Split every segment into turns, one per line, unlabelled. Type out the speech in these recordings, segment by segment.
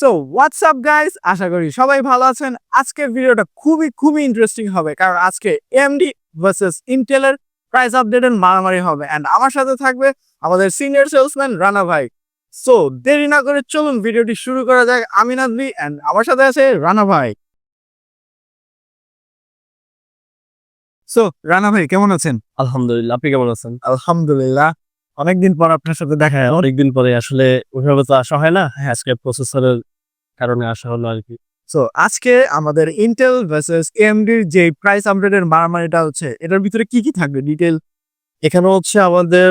So WhatsApp guys, আশা করি সবাই ভালো আছেন। আজকের ভিডিওটা খুবই ইন্টারেস্টিং হবে, কারণ আজকে এএমডি ভার্সেস ইন্টেলের প্রাইস আপডেটের মারামারি হবে। অ্যান্ড আমার সাথে থাকবে আমাদের সিনিয়র সেলসম্যান রানা ভাই। সো দেরি না করে চলুন ভিডিওটি শুরু করা যাক। আমি নাজমি অ্যান্ড আমার সাথে আছে রানা ভাই। সো রানা ভাই কেমন আছেন?
আলহামদুলিল্লাহ, আপনি কেমন আছেন?
আলহামদুলিল্লাহ, অনেকদিন পর আপনার সাথে দেখা হয়।
অনেকদিন পরে আসলে ওইভাবে তো আসা হয় না। আজকে প্রসেসরের কারণে আসা হলো আরকি।
সো আজকে আমাদের ইন্টেল ভার্সেস এএমডির যে প্রাইস আপডেটের মারামারিটা হচ্ছে, এটার ভিতরে কি থাকবে ডিটেল?
এখানে হচ্ছে আমাদের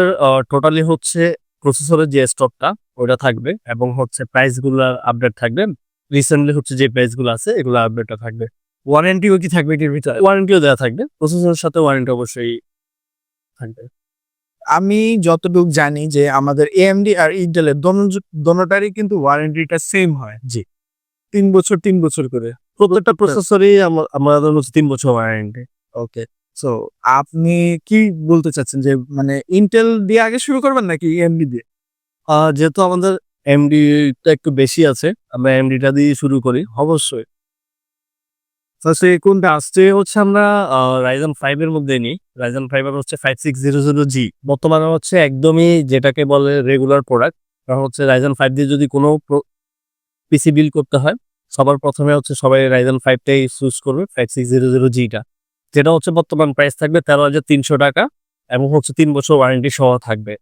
টোটালি হচ্ছে প্রসেসরের যে স্টকটা ওটা থাকবে এবং হচ্ছে প্রাইস গুলার আপডেট থাকবে। রিসেন্টলি হচ্ছে যে প্রাইস গুলো আছে এগুলো আপডেটটা থাকবে।
ওয়ারেন্টিও কি থাকবে এটির ভিতরে?
ওয়ারেন্টিও দেওয়া থাকবে। প্রসেসরের সাথে ওয়ারেন্টি অবশ্যই থাকবে।
আমি যতটুকু জানি যে আমাদের এএমডি আর ইন্টেলের দোনোটারই কিন্তু ওয়ারেন্টিটা সেম হয়।
জি।
3 বছর করে।
প্রত্যেকটা প্রসেসরই আমাদের হচ্ছে 3 বছর ওয়ারেন্টি।
ওকে। সো আপনি কি বলতে চাচ্ছেন যে মানে ইন্টেল দিয়ে আগে শুরু করবেন নাকি এএমডি দিয়ে?
যেহেতু আমাদের এমডিটা একটু বেশি আছে, আমরা এমডিটা দিয়ে শুরু করি। অবশ্যই। ফার্স্টে কোনটা আসছে হচ্ছে আমরা Ryzen 5 এর মধ্যে নিই। Ryzen 5 এর হচ্ছে 5600G বর্তমানে হচ্ছে একদমই যেটাকে বলে রেগুলার প্রোডাক্ট। কারণ হচ্ছে Ryzen 5 দিয়ে যদি কোনো পিসি বিল্ড করতে হয়, সবার প্রথমে হচ্ছে সবাই Ryzen 5 টাই চুজ করবে 5600G টা। যেটা হচ্ছে বর্তমান প্রাইস থাকবে ৳13,300 এবং হচ্ছে 3 বছর ওয়ারেন্টি সহ থাকবে।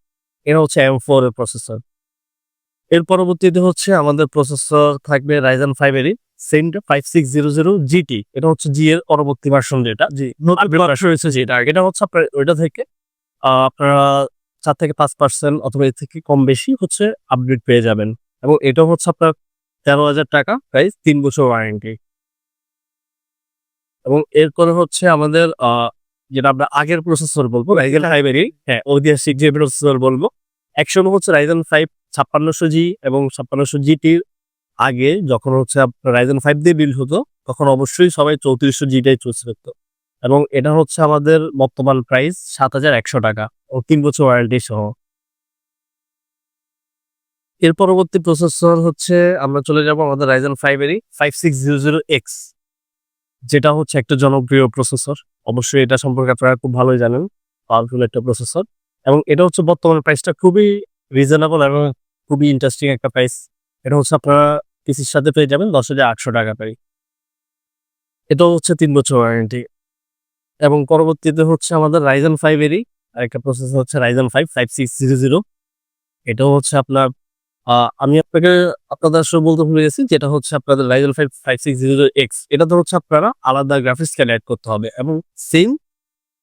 এটা হচ্ছে M4 এর প্রসেসর। এর পরবর্তীতে হচ্ছে আমাদের প্রসেসর থাকবে Ryzen 5 এরই সেম 5600GT। এটা হচ্ছে জি এর পরবর্তী ভার্সন যেটা।
জি,
আপডেট ভার্সন হয়েছে যেটা। এটা হচ্ছে আপনার ওইটা থেকে আপনারা 4 থেকে 5% অথবা এর থেকে কম বেশি হচ্ছে আপডেট পেয়ে যাবেন। এবং এটা হচ্ছে আপনার ৳13,000 প্রাইস 3 বছর ওয়ারেন্টি। এবং এরপরে হচ্ছে আমাদের যেটা আমরা আগের প্রসেসর বলবো Ryzen 5 এরই ঐতিহাসিক যে প্রসেসর বলবো। একসময় হচ্ছে Ryzen 5 5600G এবং 5600GT আগে যখন হচ্ছে আপনার Ryzen 5 দিয়ে বিল্ড হতো, তখন অবশ্যই সবাই 3400G টাই চুজ করতো। এবং এটা হচ্ছে আমাদের বর্তমান প্রাইস ৳7,100 ও 3 বছর ওয়ারেন্টি সহ। এর পরবর্তী প্রসেসর হচ্ছে আমরা চলে যাব আমাদের Ryzen 5 এরই 5600X, যেটা হচ্ছে একটা জনপ্রিয় প্রসেসর। অবশ্যই এটা সম্পর্কে আপনারা খুব ভালোই জানেন। পাওয়ারফুল একটা প্রসেসর এবং এটা হচ্ছে বর্তমান প্রাইসটা খুবই রিজনেবল এবং খুবই ইন্টারেস্টিং একটা প্রাইস। এটা হচ্ছে আপনারা পিসির সাথে পেয়ে যাবেন ৳10,800 প্রাইস। এটাও হচ্ছে 3 বছর ওয়ারেন্টি। এবং পরবর্তীতে হচ্ছে আমাদের Ryzen 5 এরই আরেকটা প্রসেসর হচ্ছে Ryzen 5 5600। এটাও হচ্ছে আপনার আমি আপনাদের আসলে বলতে ভুলে গেছি, যেটা হচ্ছে আপনাদের Ryzen 5 5600X। এটাতে হচ্ছে আপনারা আলাদা গ্রাফিক্স কার্ড এড করতে হবে এবং সেম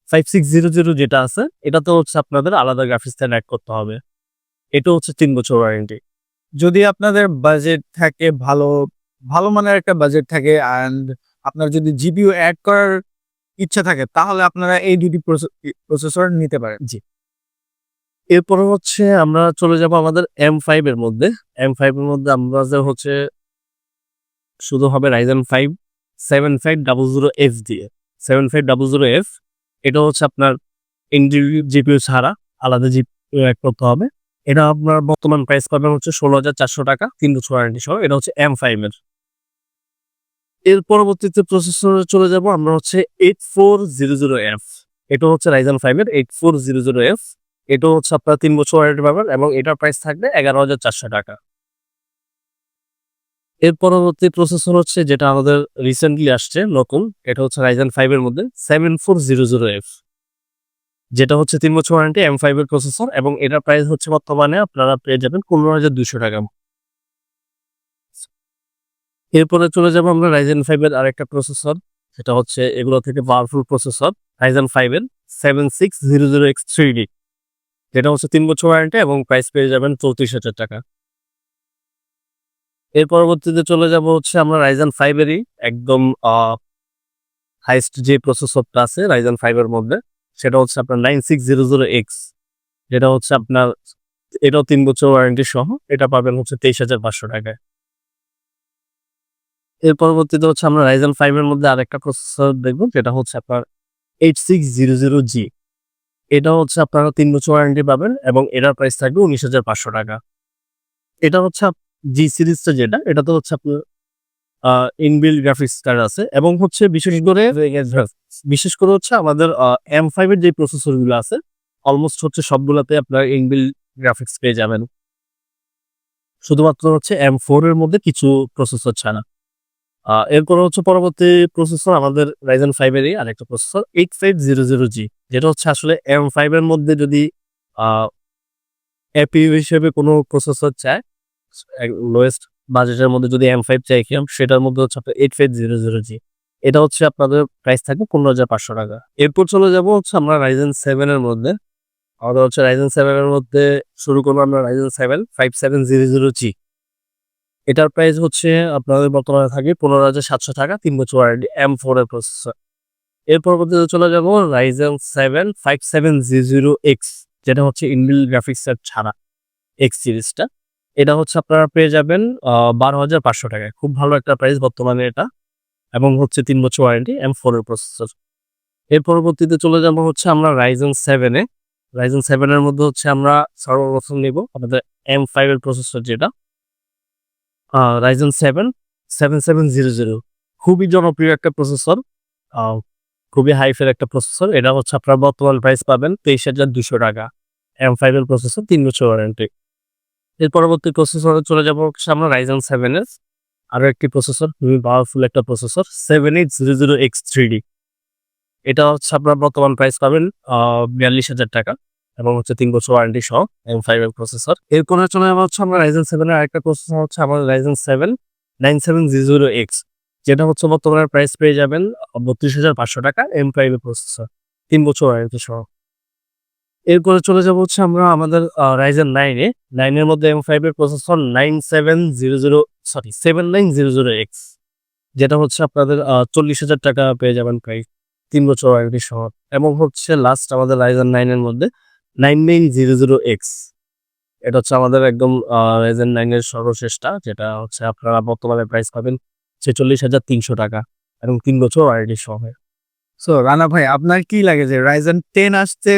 5600 যেটা আছে এটাতে হচ্ছে আপনাদের আলাদা গ্রাফিক্স কার্ড এড করতে হবে। এটা হচ্ছে 3 বছর ওয়ারেন্টি।
যদি আপনাদের বাজেট থাকে ভালো মানের একটা বাজেট থাকে অ্যান্ড আপনার যদি জিপিইউ অ্যাড করার ইচ্ছা থাকে, তাহলে আপনারা এই দুটি প্রসেসর নিতে পারেন।
জি। এরপরে হচ্ছে আমরা চলে যাব আমাদের M5 এর মধ্যে। M5 এর মধ্যে আমাদের হচ্ছে শুধু হবে Ryzen 5 7500F দিয়ে। 7500F এটা হচ্ছে আপনার ইন্টেল জিপিইউ ছাড়া আলাদা জিপিইউ অ্যাড করতে হবে। এটা আপনার বর্তমান প্রাইস পাবেন হচ্ছে ৳16,400 3 বছর ওয়ারেন্টি সহ। এটা হচ্ছে M5 এর। এর পরবর্তীতে প্রসেসরে চলে যাব আমরা হচ্ছে 8400F। এটা হচ্ছে Ryzen 5 এর 8400F। এটাও হচ্ছে আপনারা 3 বছর ওয়ারেন্টি পাবেন এবং এটার প্রাইস থাকবে ৳11,400। এর পরবর্তী প্রসেসর হচ্ছে যেটা আমাদের রিসেন্টলি আসছে নতুন, এটা হচ্ছে Ryzen 5 এর মধ্যে 7400F, যেটা হচ্ছে 3 বছর ওয়ারেন্টি M5 এর প্রসেসর এবং এটার প্রাইস হচ্ছে বর্তমানে আপনারা পেয়ে যাবেন ৳15,200। এরপরে চলে যাব আমরা Ryzen 5 এর আরেকটা প্রসেসর, সেটা হচ্ছে এগুলো থেকে পাওয়ারফুল প্রসেসর Ryzen 5 এর 7600X3D, যেটা হচ্ছে 3 বছর ওয়ারেন্টি এবং প্রাইস পেয়ে যাবেন ৳34,000। এর পরবর্তীতে চলে যাব হচ্ছে আমরা Ryzen 5 এরই একদম হাইয়েস্ট যে প্রসেসরটা আছে Ryzen 5 এর মধ্যে, সেটা হচ্ছে আপনার 9600X, যেটা হচ্ছে আপনার এটাও 3 বছর ওয়ারেন্টি সহ। এটা পাবেন হচ্ছে ৳23,500। এর পরবর্তীতে হচ্ছে আমরা Ryzen 5 এর মধ্যে আরেকটা প্রসেসর দেখব, যেটা হচ্ছে আপনার 8600G। এটা হচ্ছে আপনারা 3 বছর ওয়ারেন্টি পাবেন এবং এটার প্রাইস থাকবে ৳19,500। এটা হচ্ছে জি সিরিজটা যেটা এটাতে হচ্ছে আপনার ইনবিল্ড গ্রাফিক্স কার্ড আছে এবং হচ্ছে বিশেষ করে হচ্ছে আমাদের M5 এর যে প্রসেসরগুলো আছে অলমোস্ট হচ্ছে সবগুলাতে আপনার ইনবিল্ড গ্রাফিক্স পেয়ে যাবেন। শুধুমাত্র হচ্ছে M4 এর মধ্যে কিছু প্রসেসর ছাড়া। এরপরে হচ্ছে পরবর্তী প্রসেসর আমাদের Ryzen 5 এরই আরেকটা প্রসেসর 8500G, যেটা হচ্ছে আসলে M5 এর মধ্যে যদি আ APU হিসেবে কোনো প্রসেসর চায়, লোয়েস্ট বাজেটের মধ্যে যদি M5 চাই সেটার মধ্যে হচ্ছে আপনার 8500G। এটা হচ্ছে আপনাদের প্রাইস থাকবে ৳15,500। এরপর চলে যাব হচ্ছে আমরা Ryzen 7 এর মধ্যে। আমাদের হচ্ছে Ryzen 7 এর মধ্যে শুরু করবো আমরা Ryzen 7 5700G। এটার প্রাইস হচ্ছে আপনাদের বর্তমানে থাকে ৳15,700, 3 বছর ওয়ারেন্টি, M4 এর প্রসেসর। এর পরবর্তীতে চলে যাব Ryzen 7 5700X, যেটা হচ্ছে ইনবিল্ড গ্রাফিক্স কার্ড ছাড়া X সিরিজটা। এটা হচ্ছে আপনারা পেয়ে যাবেন ৳12,500। খুব ভালো একটা প্রাইস বর্তমানে এটা, এবং হচ্ছে 3 বছর ওয়ারেন্টি, M4 এর প্রসেসর। এর পরবর্তীতে চলে যাব হচ্ছে আমরা Ryzen 7 এ। Ryzen 7 এর মধ্যে হচ্ছে আমরা সর্বপ্রথম নিব আমাদের M5 এর প্রসেসর, যেটা Ryzen 7 7700। খুবই জনপ্রিয় একটা প্রসেসর, আ খুবই হাইফের একটা প্রসেসর। এটা হচ্ছে আপনার বর্তমান প্রাইস পাবেন ৳23,200। M5 এর প্রসেসর, 3 বছর ওয়ারেন্টি। এর পরবর্তী প্রসেসরে চলে যাব হচ্ছে আমরা Ryzen 7 এর আরো একটি প্রসেসর, খুবই পাওয়ারফুল একটা প্রসেসর 7800X3D। এটা হচ্ছে আপনার বর্তমান প্রাইস পাবেন ৳42,000 এবং হচ্ছে 3 বছর ওয়ারেন্টি সহ M5 এর প্রসেসর। এরপরে চলে যাবো হচ্ছে আমরা Ryzen 7 এর আরেকটা প্রসেসর হচ্ছে আমাদের Ryzen 7 9700X, যেটা হচ্ছে বর্তমানে প্রাইস পেয়ে যাবেন ৳32,500, M5 এর প্রসেসর, 3 বছর ওয়ারেন্টি সহ। এরপরে চলে যাব হচ্ছে আমরা আমাদের Ryzen 9 এ। 9 এর মধ্যে M5 এর প্রসেসর 7900X, যেটা হচ্ছে আপনাদের ৳40,000 পেয়ে যাবেন প্রাইস, 3 বছর ওয়ারেন্টি সহ। এবং হচ্ছে লাস্ট আমাদের Ryzen 9 এর মধ্যে 9900X, এটা হচ্ছে আমাদের একদম Ryzen 9 এর সর্বশেষটা, যেটা হচ্ছে আপনারা বর্তমানে প্রাইস পাবেন ৳46,300 এবং 3 বছর ওয়ারেন্টি সহ।
সো রানা ভাই, আপনার কি লাগে যে Ryzen 10 আসতে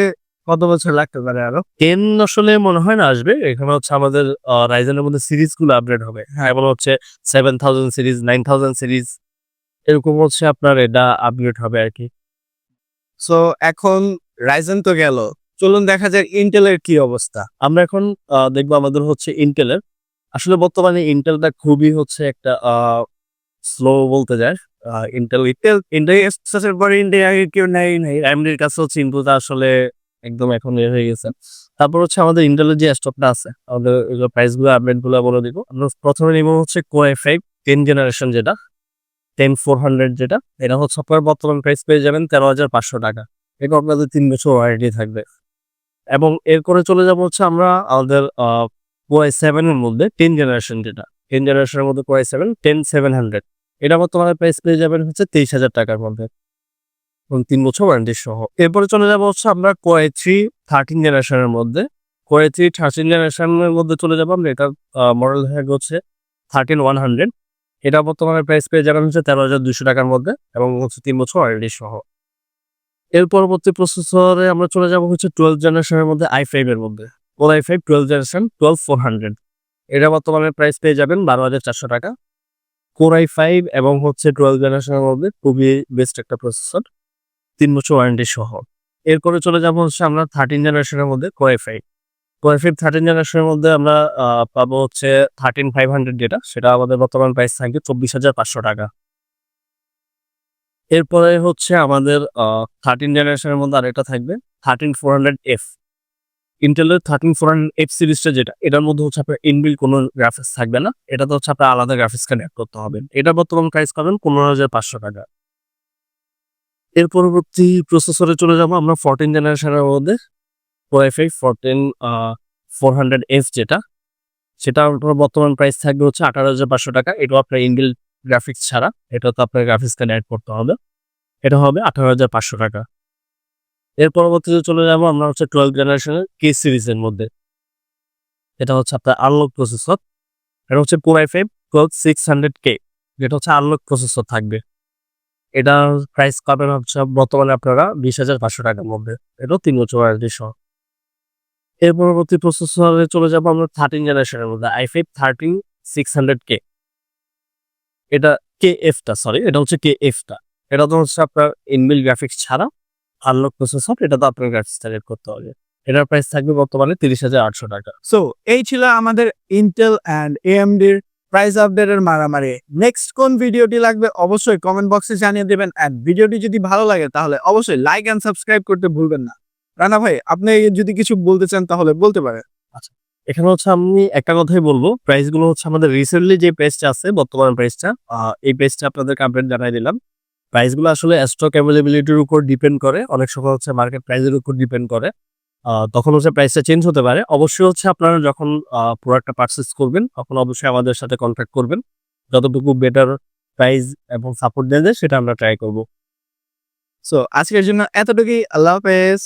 কত বছর লাগতে পারে আরো?
10 আসলে মনে হয় না আসবে। এখানে হচ্ছে আমাদের Ryzen এর মধ্যে সিরিজগুলো আপগ্রেড হবে। যেমন হচ্ছে 7000 সিরিজ, 9000 সিরিজ, এরকম হচ্ছে আপনার এটা আপগ্রেড হবে আরকি।
সো এখন Ryzen তো গেল, চলুন দেখা যাক Intel এর কি অবস্থা।
আমরা এখন দেখবো আমাদের হচ্ছে Intel এর। আসলে বর্তমানে Intelটা খুবই হচ্ছে একটা স্লো বলতে যায়। Intel
এর পরে ইন্ডিয়াকে কেউ নেয় নাই।
AMD এর কাছে হচ্ছে Intelটা আসলে একদম এখন হয়ে গেছে। তারপর হচ্ছে আমাদের Intel এর যে স্টকটা আছে, আমাদের এগুলো প্রাইসগুলো আপডেটগুলো বলে দিব। আমরা প্রথমে নিব হচ্ছে Core i5 10 জেনারেশন, যেটা 10400, যেটা এটা হচ্ছে আপনার বর্তমান প্রাইস পেয়ে যাবেন ৳13,500। এটা আপনাদের 3 বছর ওয়ারেন্টি থাকবে। এবং এরপরে চলে যাব হচ্ছে আমরা আমাদের Core i7 এর মধ্যে 10 জেনারেশন, যেটা 10 জেনারেশনের মধ্যে Core i7 10700, এটা বর্তমানে প্রাইস পেয়ে যাবেন হচ্ছে ৳23,000 মধ্যে এবং 3 বছর ওয়ারেন্টি সহ। এরপরে চলে যাব হচ্ছে আমরা Core i3 13 জেনারেশনের মধ্যে। Core i3 13 জেনারেশনের মধ্যে চলে যাব আমরা। এটার মডেল হচ্ছে 13100, এটা বর্তমানে প্রাইস পেয়ে যাবেন হচ্ছে ৳13,200 মধ্যে এবং হচ্ছে 3 বছর ওয়ারেন্টি সহ। এর পরবর্তী প্রসেসরে আমরা চলে যাব হচ্ছে 12 জেনারেশনের মধ্যে i5 এর মধ্যে। Core i5 12 জেনারেশন 12400, এটা বর্তমানে প্রাইস পেয়ে যাবেন ৳12,400। Core i5 এবং হচ্ছে 12 জেনারেশনের মধ্যে খুবই বেস্ট একটা প্রসেসর, 3 বছর ওয়ারেন্টি সহ। এরপরে চলে যাব হচ্ছে আমরা 13 জেনারেশনের মধ্যে Core i5। Core i5 13 জেনারেশনের মধ্যে আমরা পাবো হচ্ছে 13500, যেটা সেটা আমাদের বর্তমান প্রাইস থাকবে ৳24,500। এরপরে হচ্ছে আমাদের 13 জেনারেশনের মধ্যে আরেকটা থাকবে 13400F। Intel এর 13400F সিরিজটা, যেটা এটার মধ্যে হচ্ছে আপনার ইনবিল্ট কোনো গ্রাফিক্স থাকবে না। এটাতে হচ্ছে আপনার আলাদা গ্রাফিক্স কার্ড অ্যাড করতে হবে। এটার বর্তমান প্রাইস পাবেন ৳15,500। এর পরবর্তী প্রসেসরে চলে যাব আমরা 14 জেনারেশনের মধ্যে Core i5 14400F, যেটা সেটা আপনার বর্তমান প্রাইস থাকবে হচ্ছে ৳18,500। এটাও আপনার ইনবিল্ট গ্রাফিক্স ছাড়া, এটা তো আপনার গ্রাফিক্স কার্ড অ্যাড করতে হবে। এটা হবে ৳18,500। এর পরবর্তীতে চলে যাব আমরা হচ্ছে 12 জেনারেশনের K সিরিজের মধ্যে। এটা হচ্ছে আপনার আনলক প্রসেসর। এটা হচ্ছে Core i5 12600K, যেটা হচ্ছে আনলক প্রসেসর থাকবে। এটার প্রাইস পাবেন হচ্ছে বর্তমানে আপনারা ৳20,500 মধ্যে। এটাও 3 বছর ওয়ারেন্টি সহ। এর পরবর্তী প্রসেসরে চলে যাব আমরা 13 জেনারেশনের মধ্যে i5 600K। এটা KF-টা, সরি, এটা হচ্ছে KF-টা। এটা তো হচ্ছে আপনার ইনবিল্ট গ্রাফিক্স ছাড়া আনলক প্রসেসর। এটা তো আপনার গ্রাফিক্স টার্গেট করতে হবে। এটার প্রাইস থাকবে বর্তমানে 30,800 টাকা।
সো এই ছিল আমাদের ইন্টেল অ্যান্ড এএমডির প্রাইস আপডেটের মারামারি। নেক্সট কোন ভিডিওটি লাগবে অবশ্যই কমেন্ট বক্সে জানিয়ে দেবেন। অ্যান্ড ভিডিওটি যদি ভালো লাগে তাহলে অবশ্যই লাইক অ্যান্ড সাবস্ক্রাইব করতে ভুলবেন না। রানা ভাই, আপনি যদি কিছু বলতে চান তাহলে বলতে পারেন।
এখানে হচ্ছে আমি একটা কথাই বলবো, প্রাইসগুলো হচ্ছে আমাদের রিসেন্টলি যে প্রাইসটা আছে, বর্তমান প্রাইসটা, এই প্রাইসটা আপনাদেরকে আপডেট জানাই দিলাম। প্রাইসগুলো আসলে স্টক অ্যাভেলেবিলিটির উপর ডিপেন্ড করে, অনেক সময় হচ্ছে মার্কেট প্রাইসের উপর ডিপেন্ড করে। তখন হচ্ছে প্রাইসটা চেঞ্জ হতে পারে। অবশ্যই হচ্ছে আপনারা যখন প্রোডাক্টটা পারচেজ করবেন তখন অবশ্যই আমাদের সাথে কন্ট্যাক্ট করবেন। যতটুকু বেটার প্রাইস এবং সাপোর্ট দেওয়া যায় সেটা আমরা ট্রাই করব।
সো আজকের জন্য এতটুকুই। আল্লাহ হাফেজ।